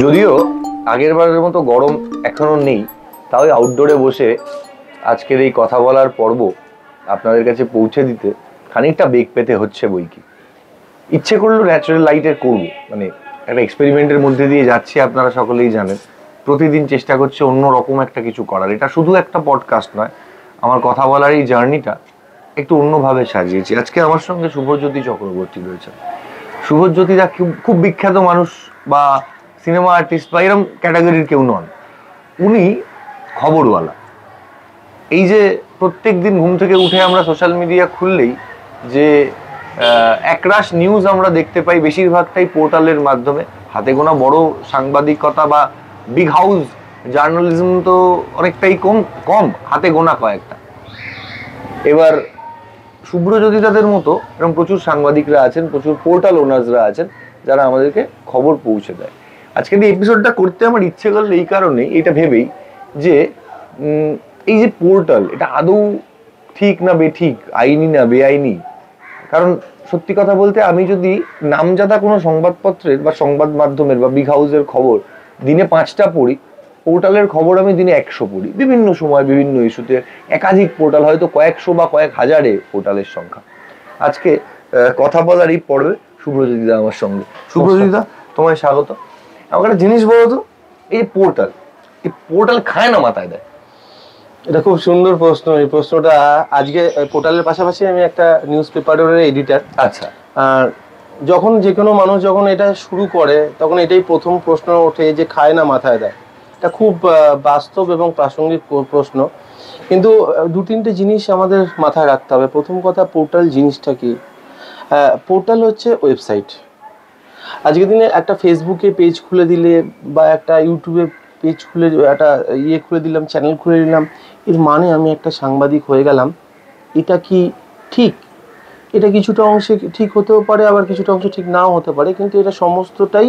যদিও আগের বারের মতো গরম এখনো নেই, তাও আউটডোরে বসে আজকের এই কথা বলার পর্ব আপনাদের কাছে পৌঁছে দিতে খানিকটা বেগ পেতে হচ্ছে বই কি। ইচ্ছে করলো ন্যাচারাল লাইটের করবো, মানে একটা এক্সপেরিমেন্টের মধ্যে দিয়ে যাচ্ছি, আপনারা সকলেই জানেন। প্রতিদিন চেষ্টা করছে অন্য রকম একটা কিছু করার। এটা শুধু একটা পডকাস্ট নয়, আমার কথা বলার এই জার্নিটা একটু অন্যভাবে সাজিয়েছি। আজকে আমার সঙ্গে শুভজ্যোতি চক্রবর্তী রয়েছে। শুভজ্যোতিরা খুব বিখ্যাত মানুষ বা সিনেমা আর্টিস্ট বা এরকম ক্যাটাগরির কেউ নন। উনি খবরওয়ালা। এই যে প্রত্যেক দিন ঘুম থেকে উঠে আমরা সোশ্যাল মিডিয়া খুললেই যে একরাশ নিউজ আমরা দেখতে পাই, বেশিরভাগটাই পোর্টালের মাধ্যমে। হাতে গোনা বড় সাংবাদিকতা বা বিগ হাউস জার্নালিজম তো অনেকটাই কম কম, হাতে গোনা কয়েকটা। এবার শুভ্রজ্যোতিতাদের মতো এরকম প্রচুর সাংবাদিকরা আছেন, প্রচুর পোর্টাল ওনার্সরা আছেন যারা আমাদেরকে খবর পৌঁছে দেয়। আজকের এই এপিসোডটা করতে আমার ইচ্ছে করলো এই কারণে, এটা ভেবেই যে এই যে পোর্টাল, এটা আদৌ ঠিক না বেঠিক, আইনি না বেআইনি। কারণ সত্যি কথা বলতে, আমি যদি নামজাদা কোনো সংবাদপত্রের বা সংবাদ মাধ্যমের বা বিগ হাউসের খবর দিনে 5টা পড়ি, পোর্টালের খবর আমি দিনে 100 পড়ি। বিভিন্ন সময় বিভিন্ন ইস্যুতে একাধিক পোর্টাল, হয়তো কয়েকশো বা কয়েক হাজারে পোর্টালের সংখ্যা। আজকে কথা বলার এই পর্বে শুভ্রজ্যোতিদা আমার সঙ্গে। শুভ্রজ্যোতিদা, তোমায় স্বাগত। আমাকে একটা জিনিস বলো তো, এই পোর্টাল, এই পোর্টাল খায় না মাথায় দেয়? এটা খুব সুন্দর প্রশ্ন। এই প্রশ্নটা আজকে পোর্টালের পাশাপাশি আমি একটা নিউজ পেপারের এডিটর। আচ্ছা। আর যখন যে কোনো মানুষ যখন এটা শুরু করে তখন এটাই প্রথম প্রশ্ন ওঠে যে খায় না মাথায় দেয়। এটা খুব বাস্তব এবং প্রাসঙ্গিক প্রশ্ন। কিন্তু দু তিনটে জিনিস আমাদের মাথায় রাখতে হবে। প্রথম কথা, পোর্টাল জিনিসটা কি? পোর্টাল হচ্ছে ওয়েবসাইট। আজকের দিনে একটা ফেসবুকে পেজ খুলে দিলে বা একটা ইউটিউবে পেজ খুলে একটা খুলে দিলাম, চ্যানেল খুলে দিলাম, এর মানে আমি একটা সাংবাদিক হয়ে গেলাম, এটা কি ঠিক? এটা কিছুটা অংশে ঠিক হতেও পারে, আবার কিছুটা অংশে ঠিক নাও হতে পারে, কিন্তু এটা সমস্তটাই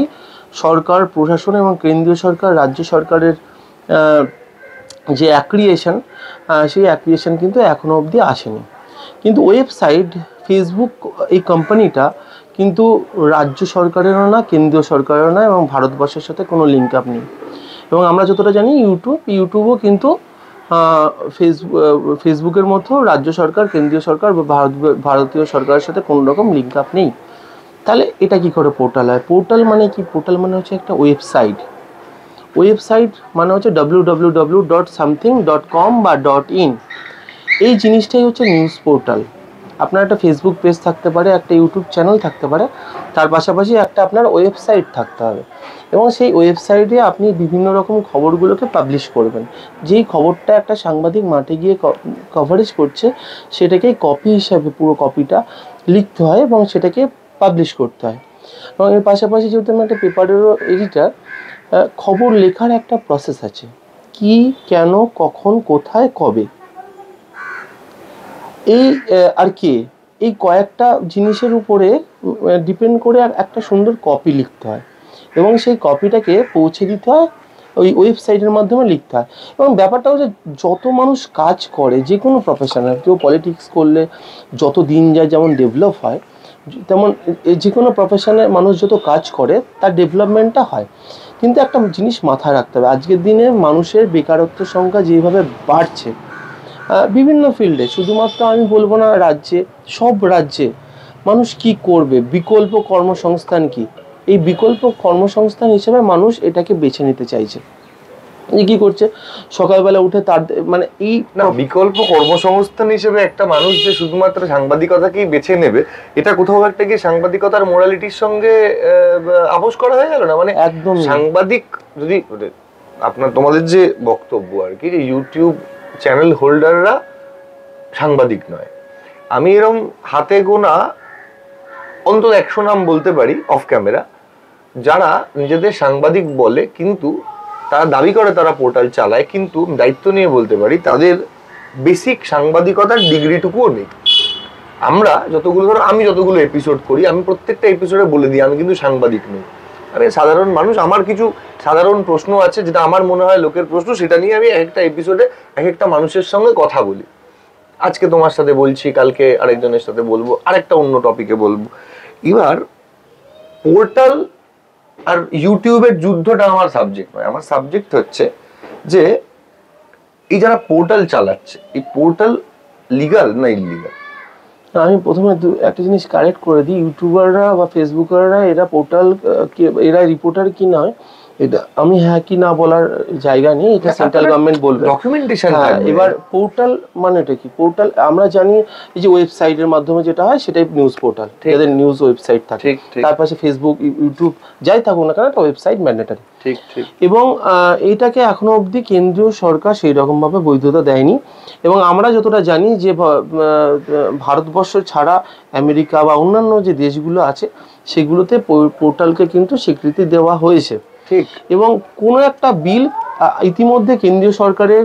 সরকার, প্রশাসন এবং কেন্দ্রীয় সরকার, রাজ্য সরকারের যে অ্যাক্রিয়েশন, সেই অ্যাক্রিয়েশন কিন্তু এখনো অবধি আসেনি। কিন্তু ওয়েবসাইট, ফেসবুক, এই কোম্পানিটা কিন্তু রাজ্য সরকারেরও না, কেন্দ্রীয় সরকারেরও না, এবং ভারতবর্ষের সাথে কোনো লিঙ্ক আপ নেই। এবং আমরা যতটা জানি ইউটিউবও কিন্তু ফেসবুকের মতো রাজ্য সরকার, কেন্দ্রীয় সরকার বা ভারতীয় সরকারের সাথে কোনো রকম লিঙ্ক আপ নেই। তাহলে এটা কি করে পোর্টাল হয়? পোর্টাল মানে কি? পোর্টাল মানে হচ্ছে একটা ওয়েবসাইট। ওয়েবসাইট মানে হচ্ছে www.something.com বা .in। এই জিনিসটাই হচ্ছে নিউজ পোর্টাল। আপনার একটা ফেসবুক পেজ থাকতে পারে, একটা ইউটিউব চ্যানেল থাকতে পারে, তার পাশাপাশি একটা আপনার ওয়েবসাইট থাকতে হবে, এবং সেই ওয়েবসাইটে আপনি বিভিন্ন রকম খবরগুলোকে পাবলিশ করবেন। যেই খবরটা একটা সাংবাদিক মাঠে গিয়ে কভারেজ করছে, সেটাকে কপি হিসাবে পুরো কপিটা লিখতে হয় এবং সেটাকে পাবলিশ করতে হয়। এবং এর পাশাপাশি যেহেতু আমি একটা পেপারেরও এডিটার, খবর লেখার একটা প্রসেস আছে। কি, কেন, কখন, কোথায়, কবে, এই আর কি, এই কয়েকটা জিনিসের উপরে ডিপেন্ড করে একটা সুন্দর কপি লিখতে হয়, এবং সেই কপিটাকে পৌঁছে দিতে হয় ওই ওয়েবসাইটের মাধ্যমে লিখতে হয়। এবং ব্যাপারটা হচ্ছে, যত মানুষ কাজ করে যে কোনো প্রফেশনে, কেউ পলিটিক্স করলে যত দিন যায় যেমন ডেভেলপ হয়, তেমন যে কোনো প্রফেশনে মানুষ যত কাজ করে তার ডেভেলপমেন্টটা হয়। কিন্তু একটা জিনিস মাথায় রাখতে হবে, আজকের দিনে মানুষের বেকারত্ব সংখ্যা যেভাবে বাড়ছে বিভিন্ন ফিল্ডে, শুধুমাত্র আমি বলবো না রাজ্যে, সব রাজ্যে মানুষ কি করবে? বিকল্প কর্মসংস্থান কি? এই বিকল্প কর্মসংস্থান হিসেবে মানুষ এটাকে বেছে নিতে চাইছে। কি করছে? সকালবেলা উঠে তার মানে এই না, বিকল্প কর্মসংস্থান হিসেবে একটা মানুষ যে শুধুমাত্র সাংবাদিকতাকেই বেছে নেবে, এটা কোথাও একটা গিয়ে সাংবাদিকতার মোরালিটির সঙ্গে আপোষ করা হয়ে গেল না? মানে একদম সাংবাদিক যদি তোমাদের যে বক্তব্য আর কি, যে ইউটিউব চ্যানেল হোল্ডাররা সাংবাদিক নয়, আমি এরকম হাতে গোনা অন্তত 100 নাম বলতে পারি অফ ক্যামেরা, যারা নিজেদের সাংবাদিক বলে কিন্তু তারা দাবি করে তারা পোর্টাল চালায়, কিন্তু দায়িত্ব নিয়ে বলতে পারি তাদের বেসিক সাংবাদিকতার ডিগ্রিটুকুও নেই। আমি যতগুলো এপিসোড করি, আমি প্রত্যেকটা এপিসোডে বলে দিই আমি কিন্তু সাংবাদিক নই, আমি সাধারণ মানুষ। আমার কিছু সাধারণ প্রশ্ন আছে, যেটা আমার মনে হয় লোকের প্রশ্ন, সেটা নিয়ে আমি একটা এপিসোডে একটা মানুষের সঙ্গে কথা বলি। আজকে তোমার সাথে বলছি, কালকে আরেকজনের সাথে বলবো, আরেকটা অন্য টপিকে বলবো। এবার পোর্টাল আর ইউটিউবের যুদ্ধটা আমার সাবজেক্ট নয়, আমার সাবজেক্ট হচ্ছে যে এই যারা পোর্টাল চালাচ্ছে, এই পোর্টাল লিগাল না ইললিগাল। আমি প্রথমে একটা জিনিস কারেক্ট করে দিই, ইউটিউবাররা বা ফেসবুকাররা এরা পোর্টাল, এরা রিপোর্টার কি নয়, এটা আমি হ্যাঁ কি না বলার জায়গা নেই, এটা সেন্ট্রাল গভর্নমেন্ট বলবে, ডকুমেন্টেশন। এবার পোর্টাল মানেটা কি? পোর্টাল আমরা জানি এই যে ওয়েবসাইটের মাধ্যমে যেটা হয় সেটাই নিউজ পোর্টাল, যাদের নিউজ ওয়েবসাইট থাকে, তার পাশে ফেসবুক ইউটিউব যাই থাকুক না কেন একটা ওয়েবসাইট ম্যান্ডেটারি। ঠিক ঠিক। এবং এইটাকে এখনো অবধি কেন্দ্রীয় সরকার সেই রকম ভাবে বৈধতা দেয়নি। এবং আমরা যতটা জানি যে ভারতবর্ষ ছাড়া আমেরিকা বা অন্যান্য যে দেশগুলো আছে সেগুলোতে পোর্টালকে কিন্তু স্বীকৃতি দেওয়া হয়েছে। ঠিক। এবং কোনো একটা বিল ইতিমধ্যে কেন্দ্রীয় সরকারের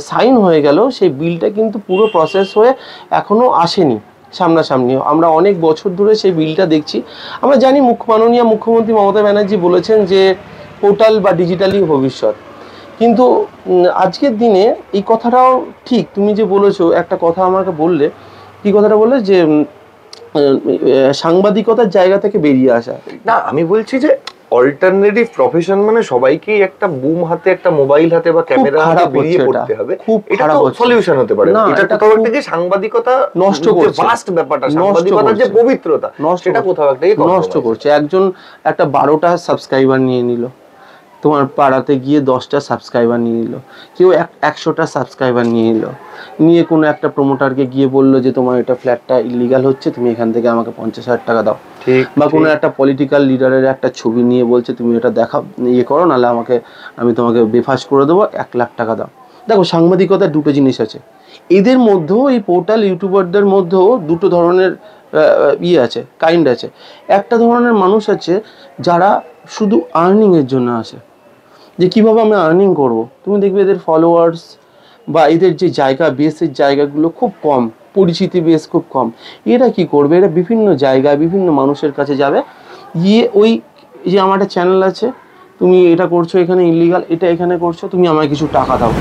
সাইন হয়ে গেল, সেই বিলটা কিন্তু পুরো প্রসেস হয়ে এখনো আসেনি সামনাসামনি। আমরা অনেক বছর ধরে সেই বিলটা দেখছি। আমরা জানি মাননীয় মুখ্যমন্ত্রী মমতা ব্যানার্জি বলেছেন যে পোর্টাল বা ডিজিটালি ভবিষ্যৎ, কিন্তু আজকের দিনে এই কথাটাও ঠিক। তুমি যে বলেছো একটা কথা আমাকে বললে, কি কথাটা বললে যে সাংবাদিকতার জায়গা থেকে বেরিয়ে আসা। না, আমি বলছি যে অল্টারনেটিভ প্রফেশন মানে সবাইকেই একটা বুম হাতে, একটা মোবাইল হাতে বা ক্যামেরা হাতে বেরিয়ে পড়তে হবে, খুব এটা তো সলিউশন হতে পারে না। এটা কোথাও একটা যে সাংবাদিকতা নষ্ট করছে, ফাস্ট ব্যাপারটা, সাংবাদিকতার যে পবিত্রতা সেটা কোথাও একটা নষ্ট করছে। একজন একটা 12টা সাবস্ক্রাইবার নিয়ে নিল, তোমার পাড়াতে গিয়ে 10টা সাবস্ক্রাইবার নিয়ে নিল, কেউ 100টা সাবস্ক্রাইবার নিয়ে নিল, নিয়ে কোনো একটা প্রমোটারকে গিয়ে বললো যে তোমার এটা ফ্ল্যাটটা ইলিগাল হচ্ছে, তুমি এখান থেকে আমাকে 50,000 টাকা দাও। বা কোনো একটা পলিটিক্যাল লিডারের একটা ছবি নিয়ে বলছে তুমি এটা দেখা ইয়ে করো, নাহলে আমি তোমাকে বেফাস করে দেবো, 1 লাখ টাকা দাও। দেখো, সাংবাদিকতার দুটো জিনিস আছে, এদের মধ্যেও এই পোর্টাল ইউটিউবারদের মধ্যেও দুটো ধরনের ইয়ে আছে, কাইন্ড আছে। একটা ধরনের মানুষ আছে যারা শুধু আর্নিংয়ের জন্য আসে, যে কীভাবে আমি আর্নিং করব। তুমি দেখবে এদের ফলোয়ার্স বা এদের যে জায়গা, বেসের জায়গাগুলো খুব কম, পরিচিতি বেস খুব কম। এরা কি করবে? এরা বিভিন্ন জায়গায় বিভিন্ন মানুষের কাছে যাবে, গিয়ে ওই যে আমার একটা চ্যানেল আছে, তুমি এটা করছো এখানে ইলিগাল, এটা এখানে করছো, তুমি আমায় কিছু টাকা দাও।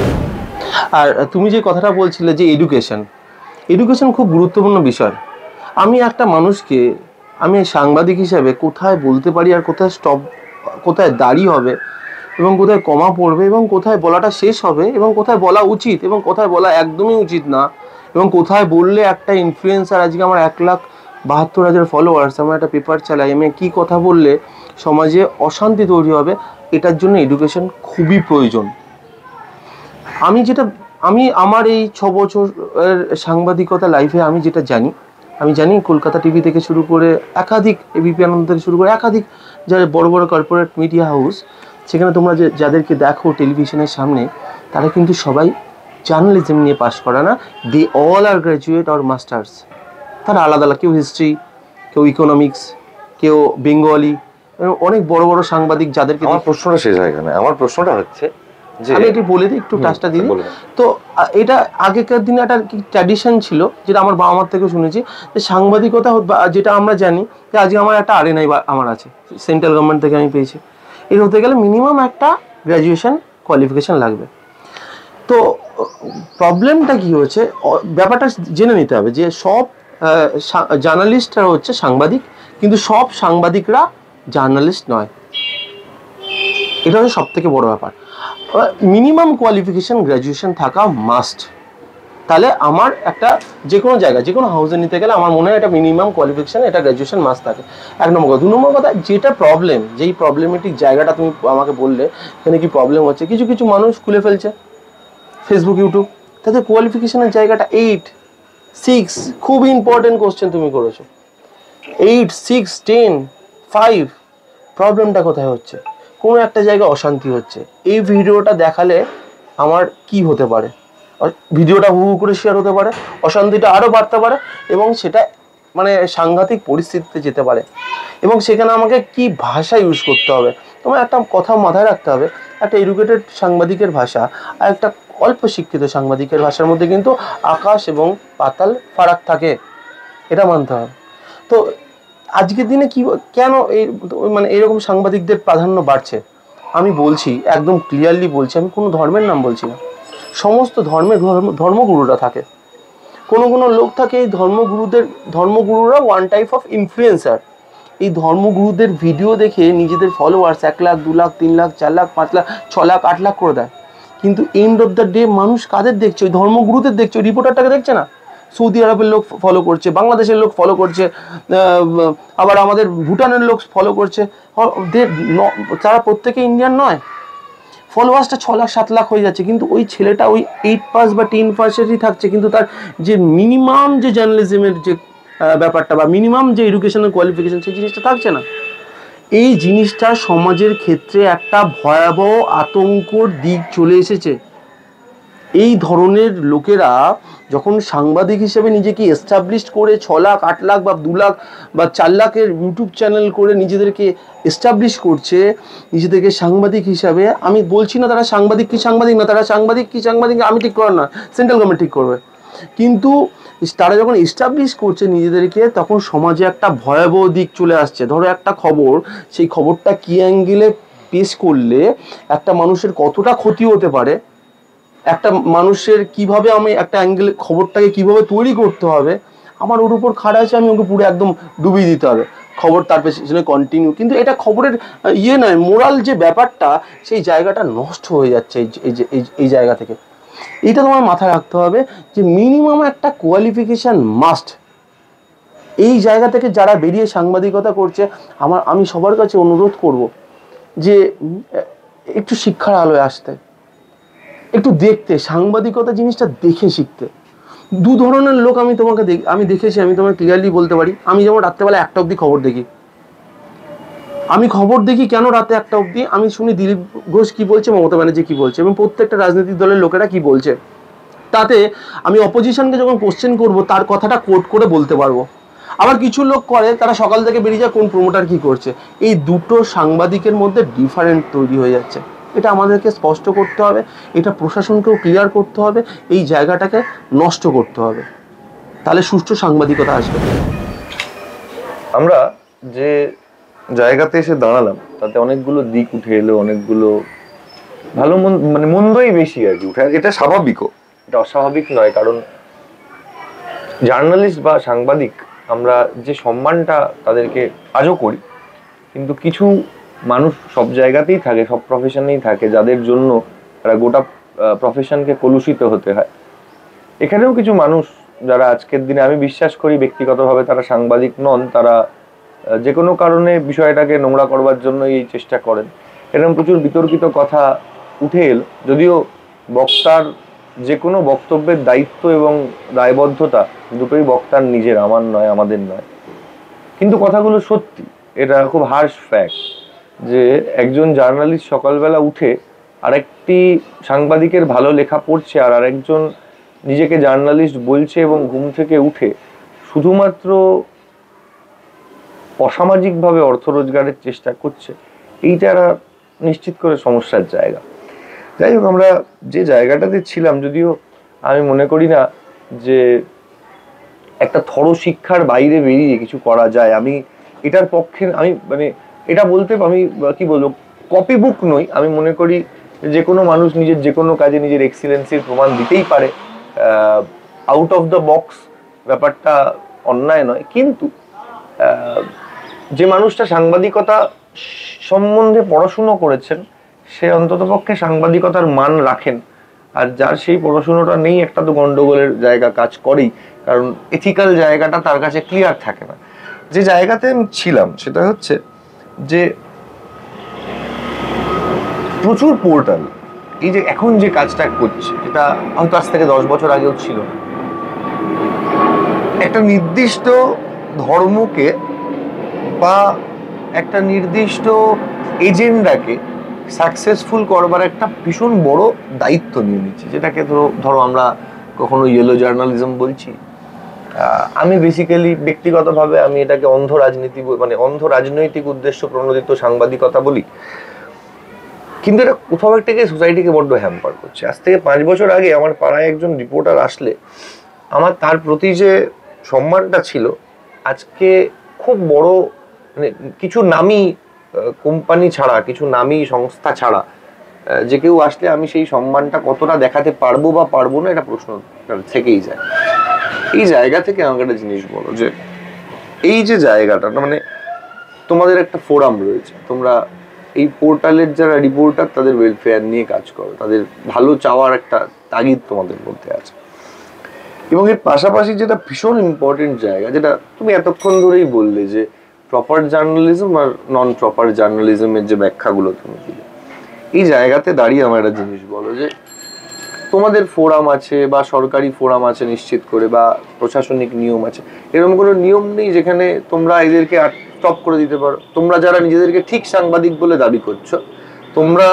আর তুমি যে কথাটা বলছিলে যে এডুকেশন খুব গুরুত্বপূর্ণ বিষয়। আমি একটা মানুষকে, আমি সাংবাদিক হিসাবে কোথায় বলতে পারি আর কোথায় স্টপ, কোথায় দাঁড়িয়ে হবে এবং কোথায় কমা পড়বে এবং কোথায় বলাটা শেষ হবে এবং কোথায় বলা উচিত এবং কোথায় বলা একদমই উচিত না, এবং কোথায় বললে একটা ইনফ্লুয়েন্সার, আজকে আমার 1,72,000 ফলোয়ার্স, আমার একটা পেপার চালাই, আমি কী কথা বললে সমাজে অশান্তি তৈরি হবে, এটার জন্য এডুকেশন খুবই প্রয়োজন। আমি আমার এই 6 বছর সাংবাদিকতা লাইফে আমি যেটা জানি কলকাতা টিভি থেকে শুরু করে একাধিক, এবিপি আনন্দ থেকে শুরু করে একাধিক যারা বড় বড় কর্পোরেট মিডিয়া হাউস, সেখানে তোমরা যাদেরকে দেখো টেলিভিশনের সামনে, তারা কিন্তু সবাই জার্নালিজম নিয়ে পাশ করা না, they all are graduate or masters. তারা আলাদা আলাদা, কেউ হিস্ট্রি, কেউ ইকোনমিক্স, কেউ বেঙ্গলি, অনেক বড় বড় সাংবাদিক যাদেরকে। আমার প্রশ্নটা শেষ হয় এখানে। আমার প্রশ্নটা হচ্ছে যে, আমি এটি বলে দিই, একটু টাচটা দিই। তো এটা আগেকার দিনে একটা ট্র্যাডিশন ছিল, যেটা আমার বাবা মার থেকে শুনেছি, যে সাংবাদিকতা যেটা আমরা জানি যে আজকে আমার একটা আরএনআই আমার আছে, সেন্ট্রাল গভর্নমেন্ট থেকে আমি পেয়েছি, এর হতে গেলে মিনিমাম একটা গ্র্যাজুয়েশন কোয়ালিফিকেশন লাগবে। তো প্রবলেমটা কি হচ্ছে, ব্যাপারটা জেনে নিতে হবে যে সব জার্নালিস্টরা হচ্ছে সাংবাদিক, কিন্তু সব সাংবাদিকরা জার্নালিস্ট নয়। এটা হচ্ছে সব থেকে বড় ব্যাপার। মিনিমাম কোয়ালিফিকেশন গ্র্যাজুয়েশন থাকা মাস্ট। তাহলে আমার একটা যে কোনো জায়গায়, যে কোনো হাউসে নিতে গেলে আমার মনে হয় এটা মিনিমাম কোয়ালিফিকেশন, এটা গ্র্যাজুয়েশন মাস্ট থাকে। 1 নম্বর কথা। 2 নম্বর কথা, যেটা প্রবলেম, যেই প্রবলেমেটিক জায়গাটা তুমি আমাকে বললে এখানে কি প্রবলেম হচ্ছে, কিছু কিছু মানুষ খুলে ফেলছে ফেসবুক, ইউটিউব, তাদের কোয়ালিফিকেশনের জায়গাটা 8, 6, খুব ইম্পর্টেন্ট কোশ্চেন তুমি করেছো, 8, 6, 10, 5। প্রবলেমটা কোথায় হচ্ছে? কোনো একটা জায়গায় অশান্তি হচ্ছে। এই ভিডিওটা দেখালে আমার কি হতে পারে? ভিডিওটা হু হু করে শেয়ার হতে পারে, অশান্তিটা আরও বাড়তে পারে এবং সেটা মানে সাংঘাতিক পরিস্থিতিতে যেতে পারে। এবং সেখানে আমাকে কি ভাষা ইউজ করতে হবে, তোমার একটা কথা মাথায় রাখতে হবে, একটা এডুকেটেড সাংবাদিকের ভাষা আর একটা অল্প শিক্ষিত সাংবাদিকের ভাষার মধ্যে কিন্তু আকাশ এবং পাতাল ফারাক থাকে, এটা মানতে হবে। তো আজকের দিনে কি কেন এই মানে এরকম সাংবাদিকদের প্রাধান্য বাড়ছে? আমি বলছি, একদম ক্লিয়ারলি বলছি, আমি কোনো ধর্মের নাম বলছি না, সমস্ত ধর্মগুরুরা থাকে। কোনো লোক থাকে এই ধর্মগুরুরা ওয়ান টাইপ অফ ইনফ্লুয়েন্সার। এই ধর্মগুরুদের ভিডিও দেখে নিজেদের ফলোয়ার্স 1 লাখ 2 লাখ 3 লাখ 4 লাখ 5 লাখ 6 লাখ 8 লাখ করে দেয়, কিন্তু এন্ড অফ দ্য ডে মানুষ কাদের দেখছে? ওই ধর্মগুরুদের দেখছে, ওই রিপোর্টারটাকে দেখছে না। সৌদি আরবের লোক ফলো করছে, বাংলাদেশের লোক ফলো করছে, আবার আমাদের ভুটানের লোক ফলো করছে, তারা প্রত্যেকে ইন্ডিয়ান নয়। ফলোয়ার্সটা 6 লাখ 7 লাখ হয়ে যাচ্ছে, কিন্তু ওই ছেলেটা ওই 8 পাস বা 10 পাসেরই থাকছে, কিন্তু তার যে মিনিমাম যে জার্নালিজমের যে ব্যাপারটা বা মিনিমাম যে এডুকেশনাল কোয়ালিফিকেশন সেই জিনিসটা থাকছে না। এই জিনিসটা সমাজের ক্ষেত্রে একটা ভয়াবহ আতঙ্কর দিক চলে এসেছে। এই ধরনের লোকেরা যখন সাংবাদিক হিসেবে নিজেকে এস্টাবলিশ করে 6 লাখ 8 লাখ বা 2 লাখ বা 4 লাখের ইউটিউব চ্যানেল করে নিজেদেরকে এস্টাবলিশ করছে নিজেদেরকে সাংবাদিক হিসাবে, আমি বলছি না তারা সাংবাদিক কি সাংবাদিক না, তারা সাংবাদিক কি সাংবাদিক আমি ঠিক করার না, সেন্ট্রাল গভর্নমেন্ট ঠিক করবে। কিন্তু তারা যখন এস্টাবলিশ করছে নিজেদেরকে, তখন সমাজে একটা ভয়াবহ দিক চলে আসছে। ধরো একটা খবর, সেই খবরটা কি অ্যাঙ্গেলে পেশ করলে একটা মানুষের কতটা ক্ষতি হতে পারে, একটা মানুষের কিভাবে আমি একটা অ্যাঙ্গেল খবরটাকে কিভাবে তৈরি করতে হবে, আমার ওর উপর খাড়া আছে, আমি ওকে পুরো একদম ডুবিয়ে দিতে হবে খবর, তার পেছনে কন্টিনিউ। কিন্তু এটা খবরের ইয়ে নয়, মোরাল যে ব্যাপারটা সেই জায়গাটা নষ্ট হয়ে যাচ্ছে এই জায়গা থেকে। এইটা তোমার মাথায় রাখতে হবে যে মিনিমাম একটা কোয়ালিফিকেশান মাস্ট। এই জায়গা থেকে যারা বেরিয়ে সাংবাদিকতা করছে, আমি সবার কাছে অনুরোধ করব যে একটু শিক্ষার আলোয় আসতে, একটু দেখতে, সাংবাদিকতা জিনিসটা দেখে শিখতে। দু ধরনের লোক আমি দেখেছি, আমি তোমাকে ক্লিয়ারলি বলতে পারি। আমি যেমন রাত্রেবেলা 1টা অবধি খবর দেখি। আমি খবর দেখি কেন রাতে 1টা অবধি? আমি শুনি দিলীপ ঘোষ কি বলছে, মমতা ব্যানার্জি কি বলছে, এবং প্রত্যেকটা রাজনৈতিক দলের লোকেরা কি বলছে। তাতে আমি অপোজিশনকে যখন কোশ্চেন করব তার কথাটা কোট করে বলতে পারবো। আবার কিছু লোক করে, তারা সকাল থেকে বেরিয়ে যায় কোন প্রমোটার কি করছে। এই দুটো সাংবাদিকের মধ্যে ডিফারেন্ট তৈরি হয়ে যাচ্ছে। এটা আমাদেরকে স্পষ্ট করতে হবে, এটা প্রশাসনকেও ক্লিয়ার করতে হবে, এই জায়গাটাকে নষ্ট করতে হবে, তাহলে সুষ্ঠু সাংবাদিকতা আসবে। আমরা যে জায়গাতে এসে দাঁড়ালাম তাতে অনেকগুলো দিক উঠে এলো, অনেকগুলো ভালো মানে মন্দই বেশি আর কি উঠে। এটা স্বাভাবিকও, এটা অস্বাভাবিক নয়, কারণ জার্নালিস্ট বা সাংবাদিক আমরা যে সম্মানটা তাদেরকে আজও করি, কিন্তু কিছু মানুষ সব জায়গাতেই থাকে, সব প্রফেশনেই থাকে, যাদের জন্য তারা গোটা প্রফেশনকে কলুষিত হতে হয়। এখানেও কিছু মানুষ যারা আজকের দিনে আমি বিশ্বাস করি ব্যক্তিগতভাবে তারা সাংবাদিক নন, তারা যে কোনো কারণে বিষয়টাকে নোংরা করবার জন্য এই চেষ্টা করেন। এরকম প্রচুর বিতর্কিত কথা উঠে এলো, যদিও বক্তার যে কোনো বক্তব্যের দায়িত্ব এবং দায়বদ্ধতা দুটোই বক্তার নিজের, আমার নয়, আমাদের নয়। কিন্তু কথাগুলো সত্যি, এটা খুব হার্শ ফ্যাক্ট যে একজন জার্নালিস্ট সকালবেলা উঠে আরেকটি সাংবাদিকের ভালো লেখা পড়ছে, আর আরেকজন নিজেকে জার্নালিস্ট বলছে এবং ঘুম থেকে উঠে শুধুমাত্র অসামাজিকভাবে অর্থ রোজগারের চেষ্টা করছে। এইটা নিশ্চিত করে সমস্যার জায়গা। যাই হোক, আমরা যে জায়গাটাতে ছিলাম, যদিও আমি মনে করি না যে একটা থর শিক্ষার বাইরে বেরিয়ে কিছু করা যায়, আমি এটার পক্ষে, আমি মানে এটা বলতে আমি কি বলবো, কপি বুক নই। আমি মনে করি যে কোনো মানুষ নিজের যে কোনো কাজে নিজের এক্সিলেন্সির প্রমাণ দিতেই পারে, আউট অফ দ্য বক্স ব্যাপারটা অন্যায় নয়। কিন্তু যে মানুষটা সাংবাদিকতা সম্বন্ধে পড়াশুনো করেছেন সে অন্ততপক্ষে সাংবাদিকতার মান রাখেন, আর যার সেই পড়াশুনোটা নেই একটা তো গন্ডগোলের জায়গা কাজ করেই, কারণ এথিক্যাল জায়গাটা তার কাছে ক্লিয়ার থাকে না। যে জায়গাতে আমি ছিলাম সেটা হচ্ছে যে প্রচুর পোর্টাল এই যে এখন যে কাজটা করছে, এটা হয়তো আজ থেকে 10 বছর আগেও ছিল, একটা নির্দিষ্ট ধর্মকে বা একটা নির্দিষ্ট এজেন্ডাকে সাকসেসফুল করবার একটা ভীষণ বড় দায়িত্ব নিয়ে নিচ্ছে, যেটাকে ধরো আমরা কখনো ইয়েলো জার্নালিজম বলছি। আমি বেসিক্যালি ব্যক্তিগতভাবে আমি এটাকে অন্ধ রাজনীতি, মানে অন্ধ রাজনৈতিক উদ্দেশ্য প্রণোদিত সাংবাদিকতা বলি। কিন্তু এটা কোথাও একটা সোসাইটিকে বড্ড হ্যাম্পার করছে। আজ থেকে 5 বছর আগে আমার পাড়ায় একজন রিপোর্টার আসলে আমার তার প্রতি যে সম্মানটা ছিল, আজকে খুব বড় মানে কিছু নামী কোম্পানি ছাড়া, কিছু নামী সংস্থা ছাড়া যে কেউ আসলে আমি সেই সম্মানটা কতটা দেখাতে পারবো বা পারবো না, এটা প্রশ্ন থেকেই যায়। এই জায়গা থেকে আমাকে একটা জিনিস বলো যে এই যে জায়গাটা, মানে তোমাদের একটা ফোরাম রয়েছে, তোমরা এই পোর্টালের যারা রিপোর্টার তাদের ওয়েলফেয়ার নিয়ে কাজ করো, তাদের ভালো চাওয়ার একটা তাগিদ তোমাদের মধ্যে আছে। এবং এর পাশাপাশি যেটা ভীষণ ইম্পর্টেন্ট জায়গা, যেটা তুমি এতক্ষণ ধরেই বললে যে প্রপার জার্নালিজম আর নন প্রপার জার্নালিজমের যে ব্যাখ্যাগুলো তুমি দিলে, এই জায়গাতে দাঁড়িয়ে আমার একটা জিনিস বলো যে তোমাদের ফোরাম আছে বা সরকারি ফোরাম আছে নিশ্চিত করে, বা প্রশাসনিক নিয়ম আছে, এরকম কোনো নিয়ম নেই যেখানে তোমরা এদেরকে স্টপ করে দিতে পারো? তোমরা যারা নিজেদেরকে ঠিক সাংবাদিক বলে দাবি করছো, তোমরা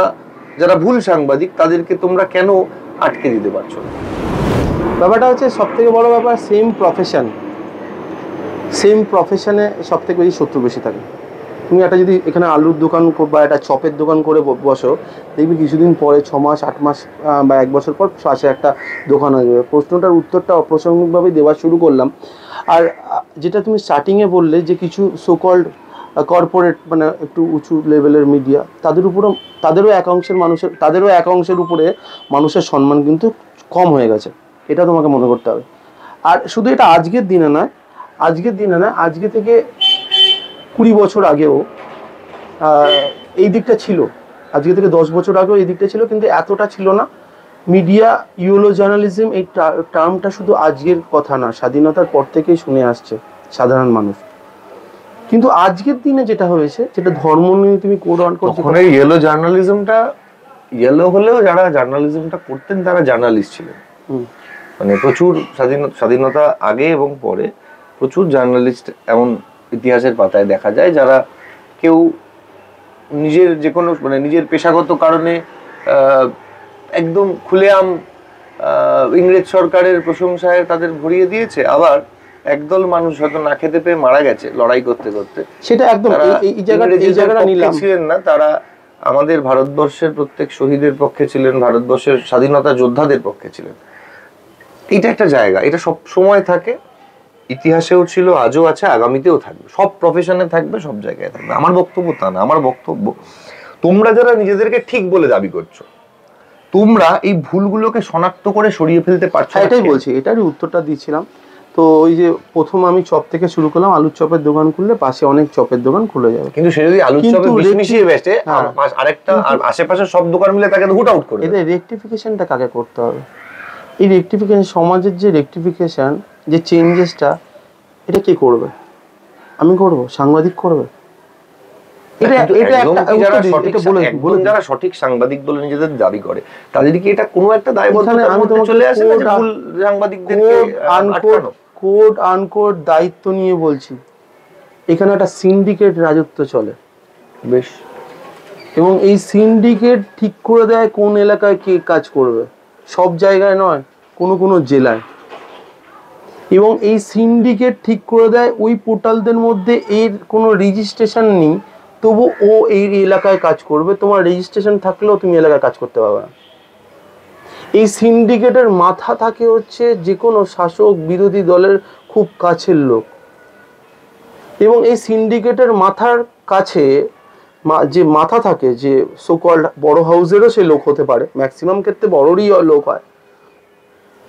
যারা ভুল সাংবাদিক, তাদেরকে তোমরা কেন আটকে দিতে পারছো না? ব্যাপারটা হচ্ছে সব থেকে বড় ব্যাপার, সেম প্রফেশনে সব থেকে বেশি শত্রু বেশি থাকে। তুমি একটা যদি এখানে আলুর দোকান বা একটা চপের দোকান করে বসো, দেখবি কিছুদিন পরে 6 মাস 8 মাস বা 1 বছর পর পাশে একটা দোকান আসবে। প্রশ্নটার উত্তরটা অপ্রাসঙ্গিকভাবে দেওয়া শুরু করলাম। আর যেটা তুমি স্টার্টিংয়ে বললে যে কিছু সোকল্ড কর্পোরেট, মানে একটু উঁচু লেভেলের মিডিয়া, তাদেরও এক অংশের উপরে মানুষের সম্মান কিন্তু কম হয়ে গেছে, এটা তোমাকে মনে করতে হবে। আর শুধু এটা আজকের দিনে নয়, আজকে থেকে 20 বছর আগেও এই দিকটা ছিল, আজকে থেকে 10 বছর আগেও এই দিকটা ছিল, কিন্তু এতটা ছিল না। মিডিয়া ইউলো জার্নালিজম, এই টার্মটা শুধু আজকের কথা না, স্বাধীনতার পর থেকেই শুনে আসছে সাধারণ মানুষ। কিন্তু আজকের দিনে যেটা হয়েছে, যেটা ধর্ম নিয়ে তুমি কোড অন করছো, তখন এই ইয়েলো জার্নালিজমটা ইয়েলো হলেও যারা জার্নালিজমটা করতেন তারা জার্নালিস্ট ছিলেন। মানে প্রচুর স্বাধীনতা আগে এবং পরে প্রচুর জার্নালিস্ট এমন ইতিহাসের পাতায় দেখা যায় যারা কেউ নিজের যে কোনো মানে নিজের পেশাগত কারণে একদম খুলেআম ইংরেজ সরকারের প্রশংসায় তাদের ভরিয়ে দিয়েছে, আবার একদল মানুষ হয়তো না খেতে পেয়ে মারা গেছে লড়াই করতে করতে, সেটা একদম এই জায়গাটা নিলাম ছিলেন না। তারা আমাদের ভারতবর্ষের প্রত্যেক শহীদের পক্ষে ছিলেন, ভারতবর্ষের স্বাধীনতা যোদ্ধাদের পক্ষে ছিলেন। এটা একটা জায়গা, এটা সব সময় থাকে, ইতিহাসেও ছিল, আজও আছে, আগামীতেও থাকবে, সব প্রফেশনে থাকবে, সব জায়গায় থাকবে। আমার বক্তব্য তা না, আমার বক্তব্য তোমরা যারা নিজেদেরকে ঠিক বলে দাবি করছো, তোমরা এই ভুলগুলোকে শনাক্ত করে সরিয়ে ফেলতে পারছো না। এটাই বলছি, এটারই উত্তরটা দিচ্ছিলাম। তো ওই যে প্রথম আমি চপ থেকে শুরু করলাম, আলুর চপের দোকান খুললে পাশে অনেক চপের দোকান খুলে যাবে, কিন্তু সে যদি আলুর চপে বিষ মিশিয়ে বেচে, আরেকটা আশেপাশে সব দোকান মিলে তাকে হুট আউট করে। এদের রেকটিফিকেশনটা কাকে করতে হবে? এই রেকটিফিকেশন, সমাজের যে রেকটিফিকেশন, যে চেঞ্জেসটা, এটা কে করবে? আমি করব? সাংবাদিক করবে? যারা সঠিক সাংবাদিক বলে নিজেদের দাবি করে তাদের কি এটা কোনো একটা দায়বদ্ধতার মধ্যে চলে আসে না যে ভুল সাংবাদিকদেরকে আটকানো? কোড আনকোড দায়িত্ব নিয়ে বলছি, এখানে একটা সিন্ডিকেট রাজত্ব চলে বেশ, এবং এই সিন্ডিকেট ঠিক করে দেয় কোন এলাকায় কে কাজ করবে, সব জায়গায় নয়, কোনো জেলায়। এবং এই সিন্ডিকেট ঠিক করে দেয় ওই পোর্টালদের মধ্যে এর কোনো রেজিস্ট্রেশন নেই, তবু ও এই এলাকায় কাজ করবে, তোমার রেজিস্ট্রেশন থাকলেও তুমি এলাকায় কাজ করতে পারবে না। এই সিন্ডিকেটের মাথা থাকে হচ্ছে যে কোনো শাসক বিরোধী দলের খুব কাছের লোক, এবং এই সিন্ডিকেটের মাথার কাছে যে মাথা থাকে, যে সোকল্ড বড় হাউসেরও সে লোক হতে পারে, ম্যাক্সিমাম ক্ষেত্রে বড়রই লোক হয়।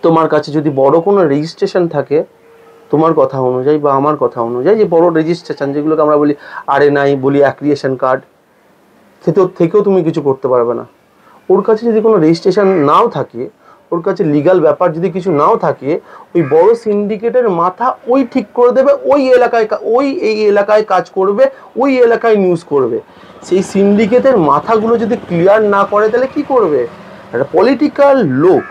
তোমার কাছে যদি বড় কোনো রেজিস্ট্রেশন থাকে, তোমার কথা অনুযায়ী বা আমার কথা অনুযায়ী, যে বড় রেজিস্ট্রেশন যেগুলোকে আমরা বলি RNI, বলি অ্যাক্রিয়েশন কার্ড, থেকেও তুমি কিছু করতে পারবে না। ওর কাছে যদি কোনো রেজিস্ট্রেশন নাও থাকে, ওর কাছে লিগাল ব্যাপার যদি কিছু নাও থাকে, ওই বড় সিন্ডিকেটের মাথা ওই ঠিক করে দেবে, এই এলাকায় কাজ করবে, ওই এলাকায় নিউজ করবে। সেই সিন্ডিকেটের মাথাগুলো যদি ক্লিয়ার না করে, তাহলে কি করবে? একটা পলিটিক্যাল লোক,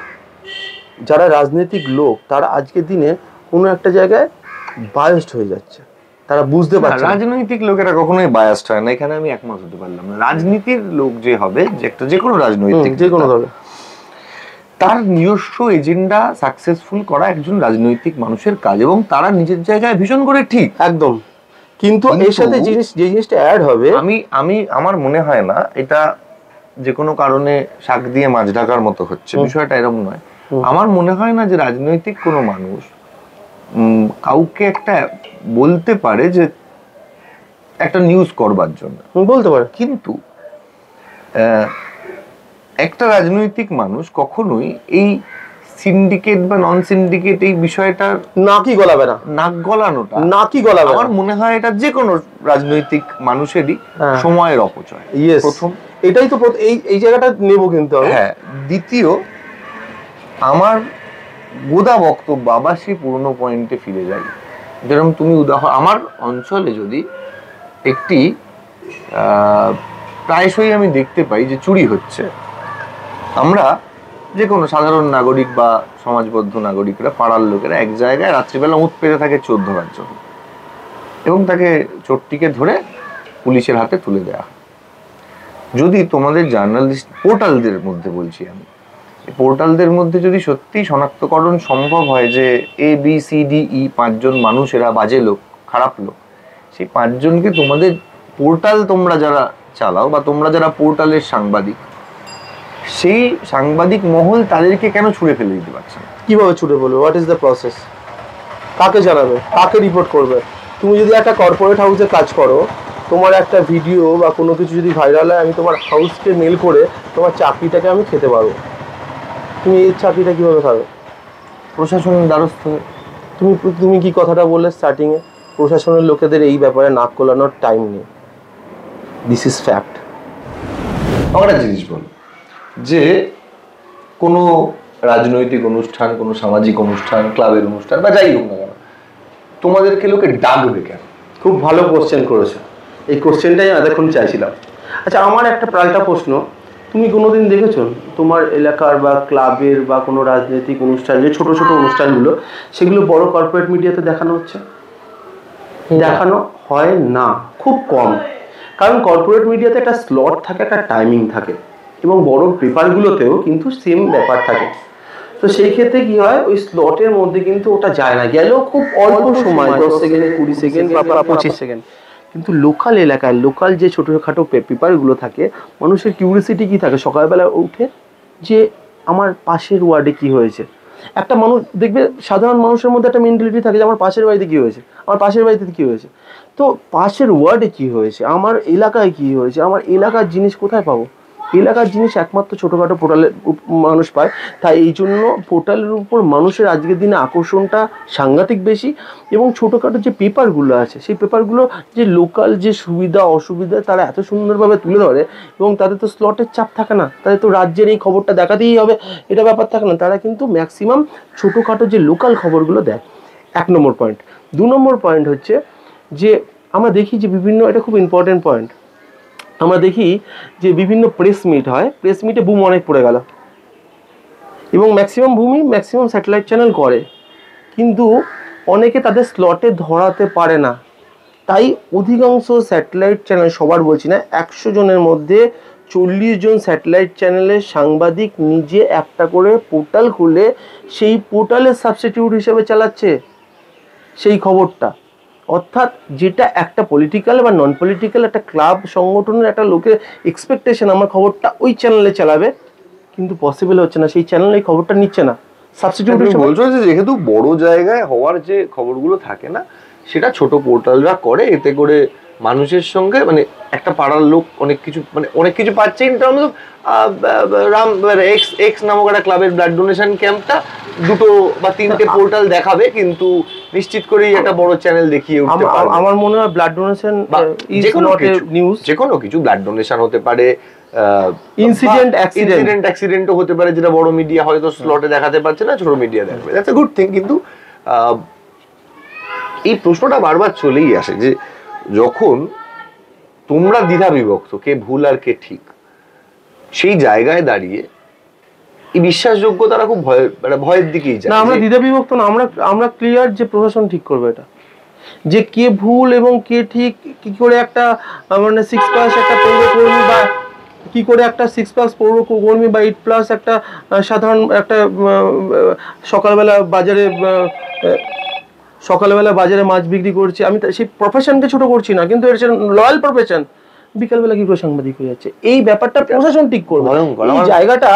যারা রাজনৈতিক লোক, তারা আজকের দিনে কোনো একটা জায়গায় বায়াসড হয়ে যাচ্ছে, তারা বুঝতে পারছে। রাজনৈতিক লোকেরা কখনোই বায়াসড হয় না, এখানে আমি একমত হতে পারলাম না। রাজনীতির লোক যে হবে, যে কোনো রাজনৈতিক, যে কোনো দলে, তার নিজস্ব এজেন্ডা সাকসেসফুল করা একজন রাজনৈতিক মানুষের কাজ, এবং তারা নিজের জায়গায় ভীষণ করে ঠিক, একদম। কিন্তু এর সাথে যে জিনিসটা অ্যাড হবে, আমার মনে হয় না এটা যে কোনো কারণে শাক দিয়ে মাছ ঢাকার মতো হচ্ছে, বিষয়টা এরকম নয়। আমার মনে হয় না যে রাজনৈতিক কোনো মানুষ কাউকে একটা বলতে পারে যে একটা নিউজ করবার জন্য, বলতে পারে, কিন্তু একটা রাজনৈতিক মানুষ কখনোই এই সিন্ডিকেট বা নন সিন্ডিকেট এই বিষয়টা নাকি গলাবে না, নাক গলানোটা নাকি গলাবে আমার মনে হয় এটা যে কোনো রাজনৈতিক মানুষেরই হ্যাঁ। সময়ের অপচয়। ইয়েস, প্রথম এটাই তো এই জায়গাটা নেব কিন্তু আমি। হ্যাঁ, দ্বিতীয় আমার গোদা বক্তব্য আবার সেই পুরোনো পয়েন্টে ফিরে যাই। যেরকম তুমি আমার অঞ্চলে যদি একটি প্রায়শই আমি দেখতে পাই যে চুরি হচ্ছে, আমরা যে কোনো সাধারণ নাগরিক বা সমাজবদ্ধ নাগরিকরা, পাড়ার লোকেরা এক জায়গায় রাত্রিবেলা উঠ পেতে থাকে চোর ধরার জন্য, এবং তাকে চোরটিকে ধরে পুলিশের হাতে তুলে দেওয়া হয়। যদি তোমাদের জার্নালিস্ট পোর্টালদের মধ্যে বলছি আমি, পোর্টালদের মধ্যে যদি সত্যি শনাক্তকরণ সম্ভব হয় যে ABCDE 5 জন মানুষ এরা বাজে লোক, খারাপ লোক, সেই 5 জনকে তোমাদের পোর্টাল তোমরা যারা চালাও বা তোমরা যারা পোর্টালের সাংবাদিক, সেই সাংবাদিক মহল তাদেরকে কেন ছুঁড়ে ফেলে দিতে পারছে না? কিভাবে ছুটে বলবে? What is the process? কাকে জানাবে, কাকে রিপোর্ট করবে? তুমি যদি একটা কর্পোরেট হাউসে কাজ করো, তোমার একটা ভিডিও বা কোনো কিছু যদি ভাইরাল হয়, আমি তোমার হাউসকে মেল করে তোমার চাকরিটাকে আমি খেতে পারবো। তুমি এই চাকরিটা কিভাবে খাবে? প্রশাসনের দ্বারস্থ হয়ে। তুমি কি কথাটা বললে স্টার্টিংয়ে, প্রশাসনের লোকেদের এই ব্যাপারে নাক গলানোর টাইম নেই। This is fact. আমার একটা জিনিস বল, যে কোনো রাজনৈতিক অনুষ্ঠান, কোনো সামাজিক অনুষ্ঠান, ক্লাবের অনুষ্ঠান বা যাই হোক না কেন, তোমাদেরকে লোকে ডাকবে কেন? খুব ভালো কোশ্চেন করেছো, এই কোশ্চেনটাই এতক্ষণ চাইছিলাম। আচ্ছা, আমার একটা পাল্টা প্রশ্ন, তুমি কোনোদিন দেখেছো তোমার এলাকার বা ক্লাবের বা কোনো রাজনৈতিক অনুষ্ঠান, যে ছোট ছোট অনুষ্ঠানগুলো, সেগুলো বড় কর্পোরেট মিডিয়াতে দেখানো হচ্ছে? দেখানো হয় না, খুব কম। কারণ কর্পোরেট মিডিয়াতে একটা স্লট থাকে, একটা টাইমিং থাকে, এবং বড় পেপারগুলোতেও কিন্তু সেম ব্যাপার থাকে। তো সেই ক্ষেত্রে কি হয়, ওই স্লটের মধ্যে কিন্তু ওটা যায় না, গেলেও খুব অল্প সময়, 10 সেকেন্ড, 20 সেকেন্ড বা 25 সেকেন্ড। কিন্তু লোকাল এলাকায়, লোকাল যে ছোটোখাটো পেপারগুলো থাকে, মানুষের কিউরিয়াসিটি কী থাকে, সকালবেলা উঠে যে আমার পাশের ওয়ার্ডে কি হয়েছে। একটা মানুষ দেখবে, সাধারণ মানুষের মধ্যে একটা মেন্টালিটি থাকে যে আমার পাশের বাড়িতে কী হয়েছে, আমার পাশের বাড়িতে কী হয়েছে। তো পাশের ওয়ার্ডে কী হয়েছে, আমার এলাকায় কী হয়েছে, আমার এলাকার জিনিস কোথায় পাবো? এলাকার জিনিস একমাত্র ছোটোখাটো পোর্টালের মানুষ পায়। তাই এই জন্য পোর্টালের উপর মানুষের আজকের দিনে আকর্ষণটা সাংঘাতিক বেশি। এবং ছোটোখাটো যে পেপারগুলো আছে, সেই পেপারগুলো যে লোকাল যে সুবিধা অসুবিধা তারা এত সুন্দরভাবে তুলে ধরে, এবং তাদের তো স্লটের চাপ থাকে না, তাদের তো রাজ্যের এই খবরটা দেখাতেই হবে এটা ব্যাপার থাকে না, তারা কিন্তু ম্যাক্সিমাম ছোটোখাটো যে লোকাল খবরগুলো দেয়। 1 নম্বর পয়েন্ট। 2 নম্বর পয়েন্ট হচ্ছে যে আমরা দেখি যে বিভিন্ন, এটা খুব ইম্পর্টেন্ট পয়েন্ট, আমরা দেখি যে বিভিন্ন প্রেস মিট হয়, প্রেস মিটে বুম অনেক পড়ে গেল, এবং ম্যাক্সিমাম স্যাটেলাইট চ্যানেল করে, কিন্তু অনেকে তাদের স্লটে ধরাতে পারে না। তাই অধিকাংশ স্যাটেলাইট চ্যানেল, সবার বলছি না, 100 জনের মধ্যে 40 জন স্যাটেলাইট চ্যানেলের সাংবাদিক নিজে একটা করে পোর্টাল খুলে সেই পোর্টালের সাবস্টিটিউট হিসেবে চালাচ্ছে সেই খবরটা। অর্থাৎ যেটা একটা পলিটিক্যাল বা নন পলিটিক্যাল একটা ক্লাব সংগঠনের একটা লোকের এক্সপেকটেশন আমার খবরটা ওই চ্যানেলে চালাবে, কিন্তু পসিবল হচ্ছে না, সেই চ্যানেল এই খবরটা নিচ্ছে না। সাবস্টিটিউট বলছো যে যেহেতু বড় জায়গায় হওয়ার যে খবরগুলো থাকে না, সেটা ছোট পোর্টালরা করে, এতে করে মানুষের সঙ্গে মানে একটা পাড়ার লোক অনেক কিছু পাচ্ছে। In terms of Ram x নামক একটা ক্লাবের ব্লাড ডোনেশন ক্যাম্পটা 2 বা 3টে পোর্টাল দেখাবে, কিন্তু নিশ্চিত করেই একটা বড় চ্যানেল দেখিয়ে উঠতে পারবে। আমার মনে হয় blood donation is not a news. যে কোনো কিছু, ব্লাড ডোনেশন হতে পারে, ইনসিডেন্ট অ্যাক্সিডেন্টও হতে পারে, যেটা বড় মিডিয়া হয়তো স্লটে দেখাতে পারছে না, ছোট মিডিয়া দেখাবে, দ্যাটস আ গুড থিং। কিন্তু এই প্রশ্নটা বারবার চলেই আসে যে যখন তোমরা দ্বিধা বিভক্ত কে ভুল আর কে ঠিক, সেই জায়গায় দাঁড়িয়ে এই বিশ্বাসযোগ্যতারা খুব ভয়ের দিকেই যায়। না, আমরা দ্বিধা বিভক্ত না, আমরা ক্লিয়ার যে প্রশাসন ঠিক করবে এটা, যে কে ভুল এবং কে ঠিক। কি করে একটা মানে 6+ একটা পৌরকর্মী, বা কি করে একটা 6+ পৌরকর্মী বা 8+ একটা সাধারণ একটা সকালবেলা বাজারে মাছ বিক্রি করছে, আমি সেই প্রফেশনকে ছোট করছি না, কিন্তু এটা লয়াল প্রফেশন, বিকালবেলা কি করে সাংবাদিক হয়ে যাচ্ছে, এই ব্যাপারটা প্রশাসন ঠিক করবে। এই জায়গাটা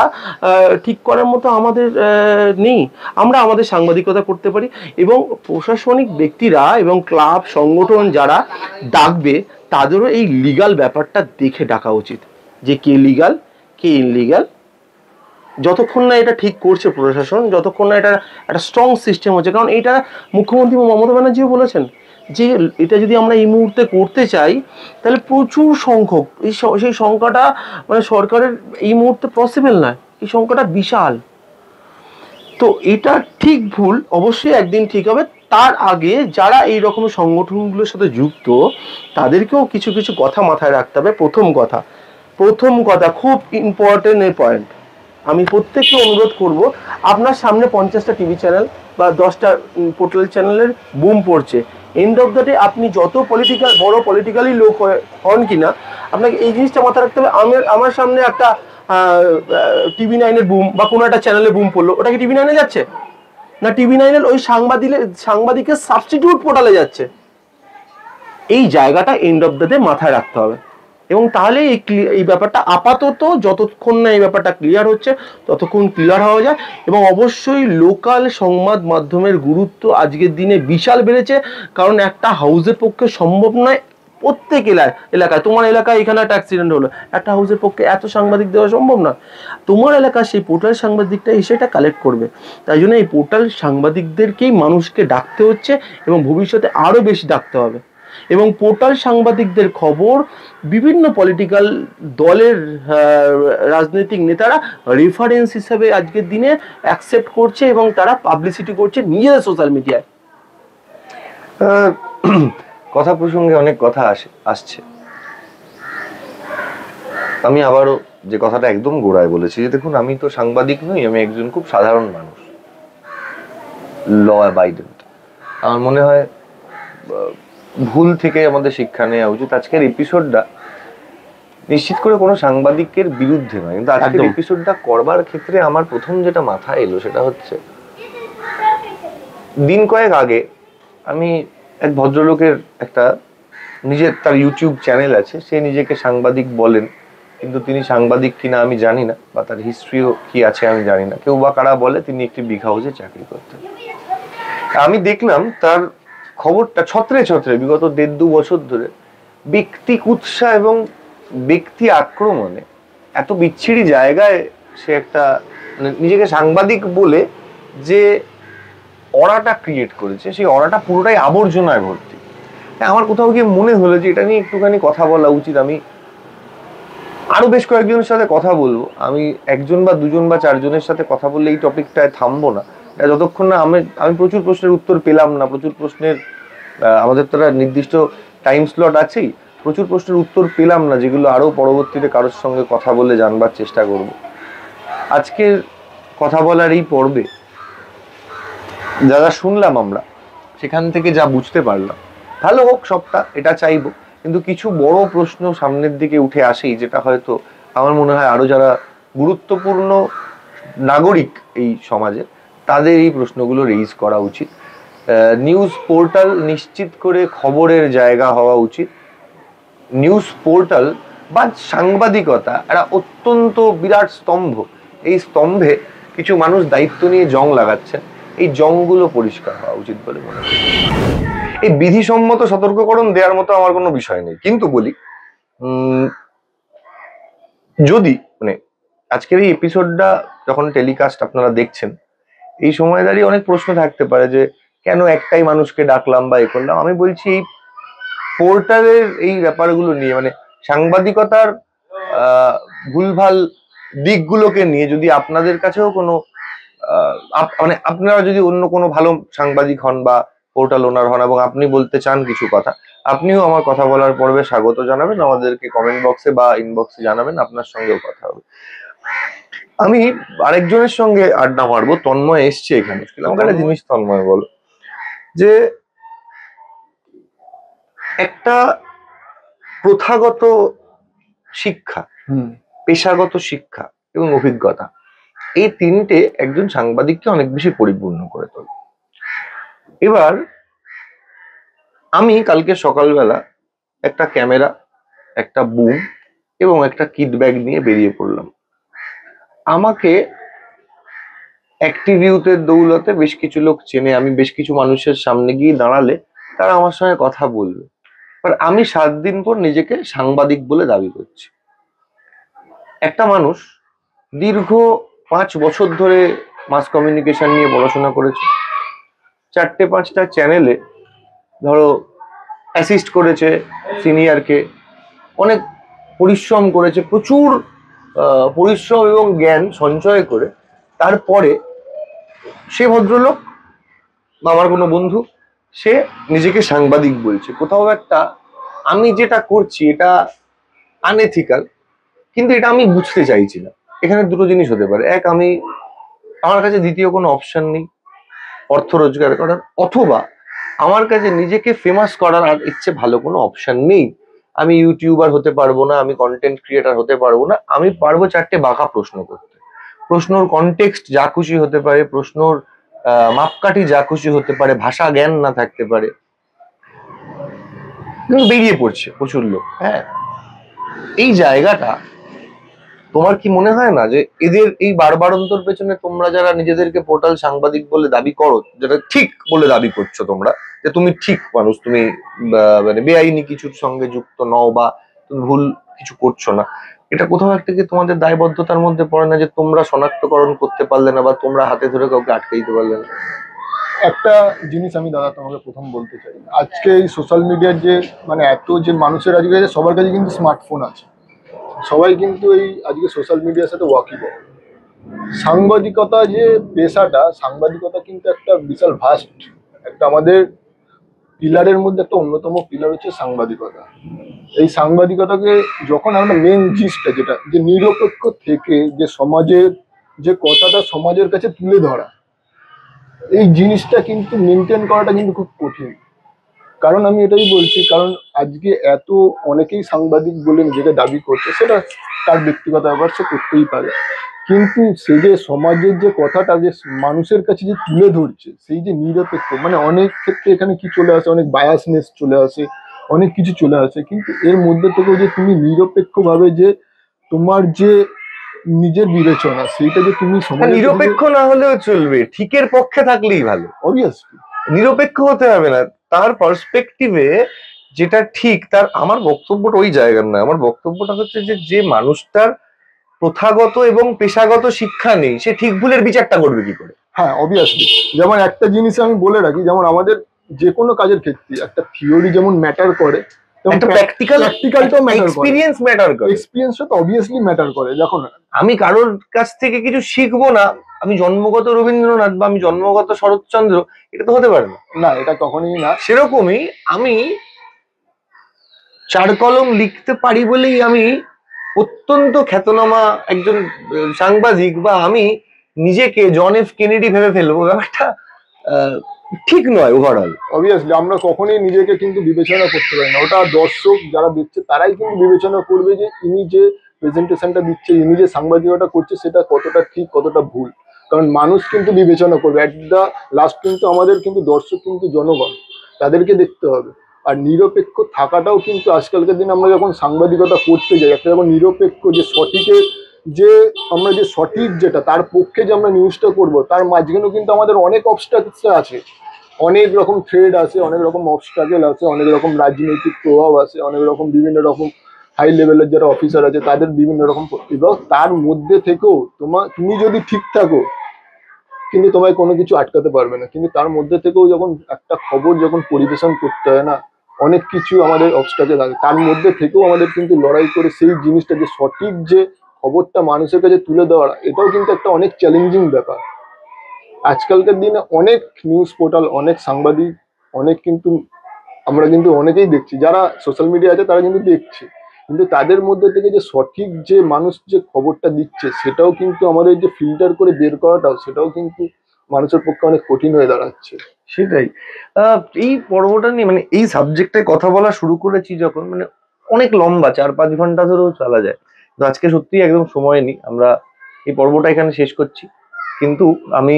ঠিক করার মতো আমাদের নেই। আমরা আমাদের সাংবাদিকতা করতে পারি, এবং প্রশাসনিক ব্যক্তিরা এবং ক্লাব সংগঠন যারা ডাকবে তাদেরও এই লিগাল ব্যাপারটা দেখে ডাকা উচিত, যে কে লিগাল কে ইনলিগাল, যতক্ষণ না এটা ঠিক করছে প্রশাসন, যতক্ষণ না এটা একটা স্ট্রং সিস্টেম হচ্ছে, কারণ এটা মুখ্যমন্ত্রী মমতা ব্যানার্জিও বলেছেন যে এটা যদি আমরা এই মুহূর্তে করতে চাই তাহলে প্রচুর সংখ্যক সেই সংখ্যাটা মানে সরকারের এই মুহূর্তে পসিবল নয়, এই সংখ্যাটা বিশাল। তো এটা ঠিক ভুল অবশ্যই একদিন ঠিক হবে। তার আগে যারা এই রকম সংগঠনগুলোর সাথে যুক্ত তাদেরকেও কিছু কিছু কথা মাথায় রাখতে হবে। প্রথম কথা খুব ইম্পর্টেন্ট এই পয়েন্ট, আমি প্রত্যেককে অনুরোধ করব, আপনার সামনে 50টা টিভি চ্যানেল বা 10টা পোর্টাল চ্যানেলের বুম পড়ছে, এন্ড অফ দ্য ডে আপনি যত বড় পলিটিক্যালি লোক হন কিনা, আপনাকে এই জিনিসটা মাথায় রাখতে হবে। আমার সামনে একটা TV9-এর বুম বা কোনো একটা চ্যানেলে বুম পড়লো, ওটা কি TV9-এ যাচ্ছে না TV9-এর ওই সাংবাদিকের সাবস্টিটিউট পোর্টালে যাচ্ছে? এই জায়গাটা এন্ড অফ দ্য ডে মাথায় রাখতে হবে। এবং তাহলে এই ব্যাপারটা আপাতত যতক্ষণ না এই ব্যাপারটা ক্লিয়ার হচ্ছে ততক্ষণ ক্লিয়ার হওয়া যায়। এবং অবশ্যই লোকাল সংবাদ মাধ্যমের গুরুত্ব আজকের দিনে বিশাল বেড়েছে, কারণ একটা হাউসের পক্ষে সম্ভব নয় প্রত্যেক এলাকায়, তোমার এলাকায় এখানে একটা অ্যাক্সিডেন্ট হলো, একটা হাউসের পক্ষে এত সাংবাদিক দেওয়া সম্ভব না। তোমার এলাকায় সেই পোর্টাল সাংবাদিকটা এসে এটা কালেক্ট করবে। তাই জন্য এই পোর্টাল সাংবাদিকদেরকেই মানুষকে ডাকতে হচ্ছে এবং ভবিষ্যতে আরও বেশি ডাকতে হবে। এবং পোর্টাল সাংবাদিকদের খবর বিভিন্ন পলিটিক্যাল দলের রাজনৈতিক নেতারা রেফারেন্স হিসেবে আজকের দিনে অ্যাকসেপ্ট করছে এবং তারা পাবলিসিটি করছে নিজেদের সোশ্যাল মিডিয়ায়। কথা প্রসঙ্গে অনেক কথা আসছে। আমি আবারও যে কথাটা একদম গোড়ায় বলেছি যে দেখুন, আমি তো সাংবাদিক নই, আমি একজন খুব সাধারণ মানুষ, ল অ্যাবাইডেন্ট। আমার মনে হয় ভুল থেকে আমাদের শিক্ষা নেওয়া উচিত। আজকের এপিসোডটা নিশ্চিত করে কোনো সাংবাদিকের বিরুদ্ধে নয়, কিন্তু আজকের এপিসোডটা করবার ক্ষেত্রে আমার প্রথম যেটা মাথায় এলো সেটা হচ্ছে, দিন কয়েক আগে আমি এক ভদ্রলোকের একটা তার ইউটিউব চ্যানেল আছে, সে নিজেকে সাংবাদিক বলেন, কিন্তু তিনি সাংবাদিক কিনা আমি জানি না, বা তার হিস্ট্রিও কি আছে আমি জানি না, কেউ বা কারা বলে তিনি একটি বিগ হাউসে চাকরি করতেন। আমি দেখলাম তার খবরটা ছত্রে ছত্রে বিগত 1.5-2 বছর ধরে ব্যক্তি কুৎসা এবং ব্যক্তি আক্রমণে এত বিচ্ছিরি জায়গায় সে একটা মানে নিজেকে সাংবাদিক বলে যে অরাটা ক্রিয়েট করেছে, সেই অরাটা পুরোটাই আবর্জনায় ভর্তি। আমার কোথাও গিয়ে মনে হলো যে এটা নিয়ে একটুখানি কথা বলা উচিত। আমি আরো বেশ কয়েকজনের সাথে কথা বলবো, আমি 1জন বা 2জন বা 4জনের সাথে কথা বললে এই টপিকটায় থামবো না, যতক্ষণ না আমি প্রচুর প্রশ্নের উত্তর পেলাম না। প্রচুর প্রশ্নের আমাদের তো নির্দিষ্ট টাইম স্লট আছেই, প্রচুর প্রশ্নের উত্তর পেলাম না, যেগুলো আরো পরবর্তীতে কারোর সঙ্গে কথা বলে জানবার চেষ্টা করব। আজকের কথা বলার এই পর্বে যা যা শুনলাম আমরা, সেখান থেকে যা বুঝতে পারলাম, ভালো হোক সবটা, এটা চাইবো, কিন্তু কিছু বড় প্রশ্ন সামনের দিকে উঠে আসেই, যেটা হয়তো আমার মনে হয় আরো যারা গুরুত্বপূর্ণ নাগরিক এই সমাজে তাদের এই প্রশ্নগুলো রেইজ করা উচিত। নিউজ পোর্টাল নিশ্চিত করে খবরের জায়গা হওয়া উচিত। নিউজ পোর্টাল বা সাংবাদিকতা একটা অত্যন্ত বিরাট স্তম্ভ, এই স্তম্ভে কিছু মানুষ দায়িত্ব নিয়ে জং লাগাচ্ছেন, এই জংগুলো পরিষ্কার হওয়া উচিত বলে মনে করি। এই বিধিসম্মত সতর্ককরণ দেওয়ার মতো আমার কোনো বিষয় নেই, কিন্তু বলি যদি মানে আজকের এই এপিসোডটা যখন টেলিকাস্ট আপনারা দেখছেন, এই সময় দাঁড়িয়ে অনেক প্রশ্ন থাকতে পারে যে কেন একটাই মানুষকে ডাকলাম বা এ করলাম। আমি বলছি এই পোর্টালের এই ব্যাপারগুলো নিয়ে, মানে সাংবাদিকতার ভুলভাল দিকগুলোকে নিয়ে যদি আপনাদের কাছেও কোনো মানে আপনারা যদি অন্য কোনো ভালো সাংবাদিক হন বা পোর্টাল ওনার হন এবং আপনি বলতে চান কিছু কথা, আপনিও আমার কথা বলার পর্বে স্বাগত জানাবেন, আমাদেরকে কমেন্ট বক্সে বা ইনবক্সে জানাবেন, আপনার সঙ্গেও কথা হবে। আমি আরেকজনের সঙ্গে আড্ডা মারবো, তন্ময় এসছে এখানে। আমাকে একটা জিনিস তন্ময় বলো, যে একটা প্রথাগত শিক্ষা, পেশাগত শিক্ষা এবং অভিজ্ঞতা, এই তিনটে একজন সাংবাদিককে অনেক বেশি পরিপূর্ণ করে তোলে। এবার আমি কালকে সকালবেলা একটা ক্যামেরা, একটা বুম এবং একটা কিট ব্যাগ নিয়ে বেরিয়ে পড়লাম। আমাকে অ্যাক্টিভিউতের দৌলতে বেশ কিছু লোক চেনে, আমি বেশ কিছু মানুষের সামনে গিয়ে দাঁড়ালে তারা আমার সঙ্গে কথা বলবে, আর আমি 7 দিন পর নিজেকে সাংবাদিক বলে দাবি করছি। একটা মানুষ দীর্ঘ 5 বছর ধরে মাস কমিউনিকেশন নিয়ে পড়াশোনা করেছে, 4-5টা চ্যানেলে ধরো অ্যাসিস্ট করেছে সিনিয়রকে, অনেক পরিশ্রম করেছে, প্রচুর পরিশ্রম এবং জ্ঞান সঞ্চয় করে তারপরে সে ভদ্রলোক বা আমার কোনো বন্ধু, সে নিজেকে সাংবাদিক বলছে। কোথাও একটা আমি যেটা করছি এটা আনএথিক্যাল, কিন্তু এটা আমি বুঝতে চাইছি না। এখানে দুটো জিনিস হতে পারে, এক, আমার কাছে দ্বিতীয় কোনো অপশন নেই অর্থ রোজগার করার, অথবা আমার কাছে নিজেকে ফেমাস করার আর ইচ্ছে ভালো কোনো অপশন নেই। আমি ইউটিউবার হতে পারবো না, আমি কন্টেন্ট ক্রিয়েটার হতে পারবো না, আমি পারবো 4টে বাঁকা প্রশ্ন করতে। প্রশ্নর কনটেক্সট যা খুশি হতে পারে, প্রশ্নর মাপকাঠি যা খুশি হতে পারে, ভাষা জ্ঞান না থাকতে পারে, কিন্তু বেরিয়ে পড়ছে প্রচুর লোক। হ্যাঁ, এই জায়গাটা তোমার কি মনে হয় না যে এদের এই বারবারন্তর পেছনে তোমরা যারা নিজেদেরকে পোর্টাল সাংবাদিক বলে দাবি করো, যেটা ঠিক বলে দাবি করছো তোমরা, যে তুমি ঠিক মানুষ, তুমি মানে বেআইনি কিছুর সঙ্গে যুক্ত নও বা তুমি ভুল কিছু করছো না, এটা কোথাও একটা কি তোমাদের দায়বদ্ধতার মধ্যে পড়ে না যে তোমরা শনাক্তকরণ করতে পারলে না বা তোমরা হাতে ধরে কাউকে আটকে দিতে পারলে না? একটা জিনিস আমি দাদা তোমাকে প্রথম বলতে চাই, আজকে এই সোশ্যাল মিডিয়ার যে মানে এত যে মানুষের আজকে সবার কাছে কিন্তু স্মার্টফোন আছে, সবাই কিন্তু এই আজকে সোশ্যাল মিডিয়ার সাথে ওয়াকিবল। সাংবাদিকতা যে পেশাটা, সাংবাদিকতা কিন্তু একটা বিশাল ভাস্ট, একটা আমাদের পিলারের মধ্যে একটা অন্যতম পিলার হচ্ছে সাংবাদিকতা। এই সাংবাদিকতাকে যখন আমরা মেন জিনিসটা যেটা যে নিরপেক্ষ থেকে যে সমাজের যে কথাটা সমাজের কাছে তুলে ধরা, এই জিনিসটা কিন্তু মেনটেন করাটা কিন্তু খুব কঠিন। কারণ আমি এটাই বলছি, কারণ আজকে এত অনেকেই সাংবাদিক বলে নিজেকে দাবি করছে, সেটা তার ব্যক্তিগত ব্যাপার, সে করতেই পারে, কিন্তু সে যে সমাজের যে কথাটা যে মানুষের কাছে যে তুলে ধরছে, সেই যে নিরপেক্ষ, মানে অনেক ক্ষেত্রে এখানে কি চলে আসে, অনেক বায়াসনেস চলে আসে, অনেক কিছু চলে আসে, কিন্তু এর মধ্যে থেকেও যে তুমি নিরপেক্ষভাবে যে তোমার যে নিজের বিবেচনা, সেইটা যে তুমি সমাজের নিরপেক্ষ না হলেও চলবে, ঠিকের পক্ষে থাকলেই ভালো। অবভিয়াসলি নিরপেক্ষ হতে হবে না, তার পার্সপেক্টিভে যেটা ঠিক তার। আমার বক্তব্যটা ওই জায়গার না, আমার বক্তব্যটা হচ্ছে যে যে মানুষটার প্রথাগত এবং পেশাগত শিক্ষা নেই, সে ঠিক ভুলের বিচারটা করবে কি করে? হ্যাঁ, অবভিয়াসলি। যেমন একটা জিনিস আমি বলে রাখি, যেমন আমাদের যে কোনো কাজের ক্ষেত্রে একটা থিওরি যেমন ম্যাটার করে, একটা প্র্যাকটিক্যালটাও ম্যাটার করে, এক্সপেরিয়েন্স ম্যাটার করে, এক্সপিরিয়েন্সটা তো অবভিয়াসলি ম্যাটার করে। দেখো না, আমি কারোর কাছ থেকে কিছু শিখবো না, আমি জন্মগত রবীন্দ্রনাথ বা আমি জন্মগত শরৎচন্দ্র, এটা তো হতে পারে না। না, এটা কখনোই না। সেরকমই আমি 4 কলম লিখতে পারি বলেই আমি অত্যন্ত খ্যাতনামা একজন সাংবাদিক বা আমি নিজেকে জন এফ কেনেডি ভেবে ফেলবো, ব্যাপারটা ঠিক নয় ওভারঅল। অবভিয়াসলি আমরা কখনোই নিজেকে কিন্তু বিবেচনা করতে পারি না, ওটা দর্শক যারা দেখছে তারাই কিন্তু বিবেচনা করবে যে ইনি যে প্রেজেন্টেশনটা দিচ্ছে, ইনি যে সাংবাদিকতা করছে, সেটা কতটা ঠিক কতটা ভুল। কারণ মানুষ কিন্তু বিবেচনা করবে, অ্যাট দ্য লাস্ট কিন্তু আমাদের কিন্তু দর্শক কিন্তু জনগণ, তাদেরকে দেখতে হবে। আর নিরপেক্ষ থাকাটাও কিন্তু আজকালকার দিনে আমরা যখন সাংবাদিকতা করতে যাই, একটা যখন নিরপেক্ষ যে সঠিকের যে আমরা যে সঠিক যেটা তার পক্ষে যে আমরা নিউজটা করব, তার মাঝখানেও কিন্তু আমাদের অনেক অবস্ট্রাকলস আছে, অনেক রকম থ্রেড আছে, অনেক রকম অবস্ট্রাকেল আছে, অনেক রকম রাজনৈতিক প্রভাব আছে, অনেক রকম বিভিন্ন রকম হাই লেভেলের যারা অফিসার আছে তাদের বিভিন্ন রকম, এবং তার মধ্যে থেকেও তুমি যদি ঠিক থাকো কিন্তু তোমায় কোনো কিছু আটকাতে পারবে না। কিন্তু তার মধ্যে থেকেও যখন একটা খবর যখন পরিবেশন করতে হয় না, অনেক কিছু আমাদের অবস্ট্রাকেল আছে, তার মধ্যে থেকেও আমাদের কিন্তু লড়াই করে সেই জিনিসটা যে সঠিক যে খবরটা মানুষের কাছে তুলে দেওয়া, এটাও কিন্তু একটা অনেক চ্যালেঞ্জিং ব্যাপার। আজকালকার দিনে অনেক নিউজ পোর্টাল, অনেক সাংবাদিক, অনেক কিন্তু আমরা কিন্তু অনেকেই দেখছি যারা সোশ্যাল মিডিয়া আছে তারা কিন্তু দেখছে, কিন্তু তাদের মধ্যে থেকে যে সঠিক যে মানুষ যে খবরটা দিচ্ছে সেটাও কিন্তু আমাদের যে ফিল্টার করে বের করাটাও, সেটাও কিন্তু মানুষের পক্ষে অনেক কঠিন হয়ে দাঁড়াচ্ছে। সেটাই এই পর্বটা নিয়ে মানে এই সাবজেক্টে কথা বলা শুরু করেছি যখন, মানে অনেক লম্বা, 4-5 ঘন্টা ধরেও চলা যায়, তো আজকে সত্যি একদম সময় নেই, আমরা এই পর্বটা এখানে শেষ করছি। কিন্তু আমি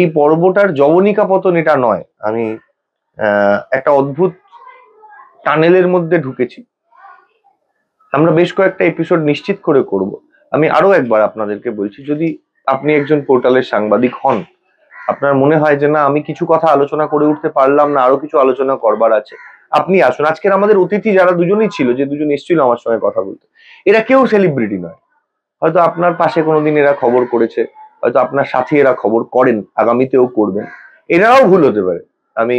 এই পর্বটার জবনিকা পতন এটা নয়, আমি একটা অদ্ভুত টানেলের মধ্যে ঢুকেছি। আমরা বেশ কয়েকটা এপিসোড নিশ্চিত করে করব। আমি আরো একবার আপনাদেরকে বলছি, যদি আপনি একজন পোর্টালের সাংবাদিক হন, আপনার মনে হয় যে না আমি কিছু কথা আলোচনা করে উঠতে পারলাম না, আরো কিছু আলোচনা করবার আছে, আপনি আসুন। আজকের আমাদের অতিথি যারা দুজনই ছিল, যে দুজন এসেছিল আমার সঙ্গে কথা বলতে, এরা কেউ সেলিব্রিটি নয়, হয়তো আপনার পাশে কোনোদিন এরা খবর করেছে, হয়তো আপনার সাথে এরা খবর করেন, আগামীতেও করবেন, এরাও ভুল হতে পারে। আমি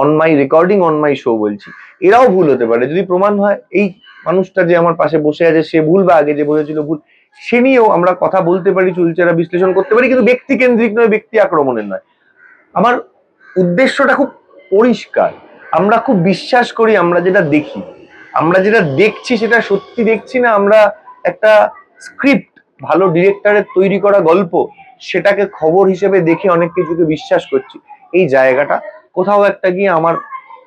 on my recording on my show বলছি, এরাও ভুল হতে পারে। যদি প্রমাণ হয় এই মানুষটা যে আমার পাশে বসে আছে সে ভুল, বা আগে যে বলেছিল ভুল, সে নিয়েও আমরা কথা বলতে পারি, চুলচেরা বিশ্লেষণ করতে পারি, কিন্তু ব্যক্তি কেন্দ্রিক নয়, ব্যক্তি আক্রমণের নয়। আমার উদ্দেশ্যটা খুব পরিষ্কার। আমরা খুব বিশ্বাস করি আমরা যেটা দেখি, আমরা যেটা দেখছি সেটা সত্যি দেখছি না, আমরা একটা স্ক্রিপ্ট, ভালো ডিরেক্টরের তৈরি করা গল্প, সেটাকে খবর হিসেবে দেখে অনেক কিছুকে বিশ্বাস করছি। এই জায়গাটা কোথাও একটা গিয়ে আমার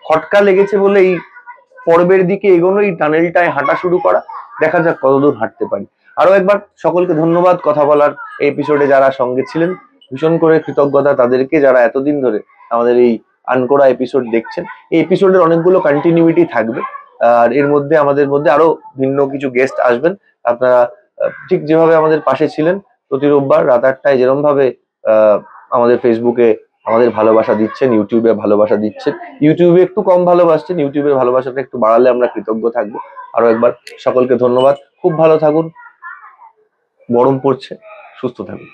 খটকা লেগেছে বলে এই পর্বের দিকে এগোনো, এই টানেলটায় হাঁটা শুরু করা। দেখা যাক কতদূর হাঁটতে পারি। আরো একবার সকলকে ধন্যবাদ কথা বলার এই এপিসোডে যারা সঙ্গে ছিলেন, ভীষণ করে কৃতজ্ঞতা তাদেরকে যারা এতদিন ধরে আমাদের এই আনকোরা এপিসোড দেখছেন। এই এপিসোডের অনেকগুলো কন্টিনিউইটি থাকবে, আর এর মধ্যে আমাদের মধ্যে আরো ভিন্ন কিছু গেস্ট আসবেন। আপনারা ঠিক যেভাবে আমাদের পাশে ছিলেন প্রতি রোববার রাত 8টায়, যেরকম ভাবে আমাদের ফেসবুকে আমাদের ভালোবাসা দিচ্ছেন, ইউটিউবে ভালোবাসা দিচ্ছেন, ইউটিউবে একটু কম ভালোবাসছেন, ইউটিউবের ভালোবাসাটা একটু বাড়ালে আমরা কৃতজ্ঞ থাকবো। আরো একবার সকলকে ধন্যবাদ। খুব ভালো থাকুন, গরম পড়ছে, সুস্থ থাকুন।